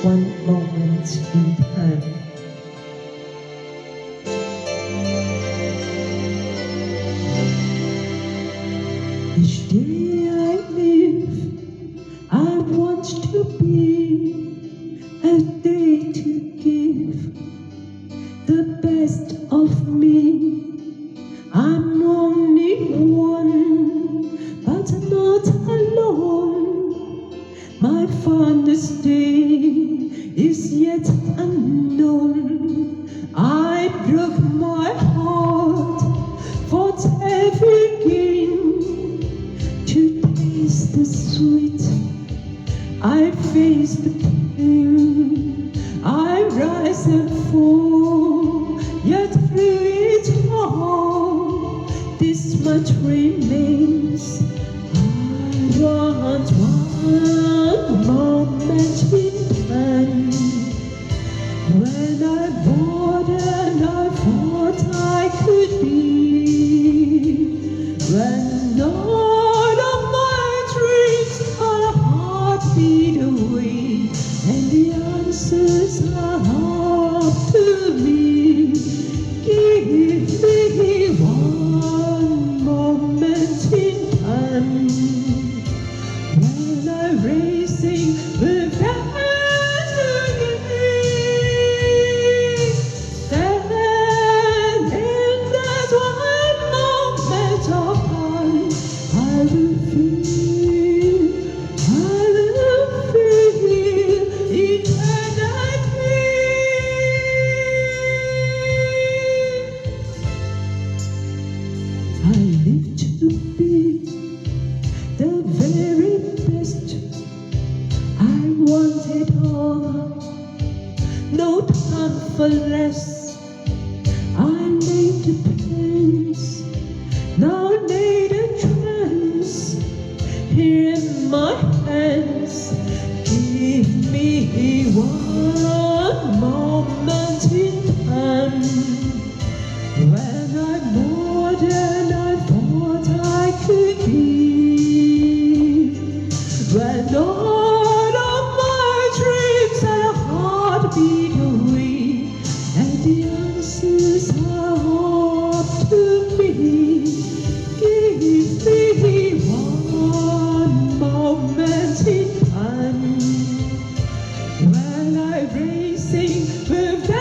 one moment in time. Each day I live, I want to be a day to give the best of me. I'm only one, but not alone. My fondest day is yet unknown. I broke my heart for every gain to taste the sweet. I face the pain, I rise and fall, yet through it all, this much remains. I want one moment in time, when I bought and I thought I could be, when all of my dreams are a heartbeat away, and the answers are up to me. Give me one moment in time, when I'm racing with destiny. Then in that one moment of time, I will feel eternity. I live to be the very best. I want it all, no time for less. I made the plans, now made a trance. Here in my hands, give me one moment in time, when I'm more than I thought I could be, when all of my dreams are a heartbeat away, and the answers are up to me. Give me one moment in time, when I'm racing with destiny.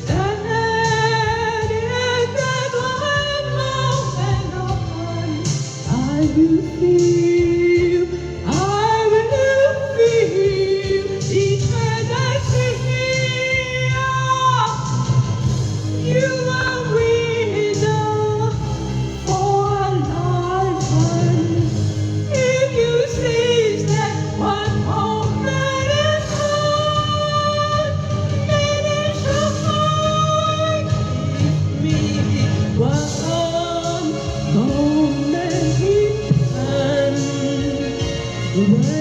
Then in that one moment of time, I will feel eternity. You are winner for a lifetime. If you seize that one moment in time, then it shall find. Give me one moment in time, when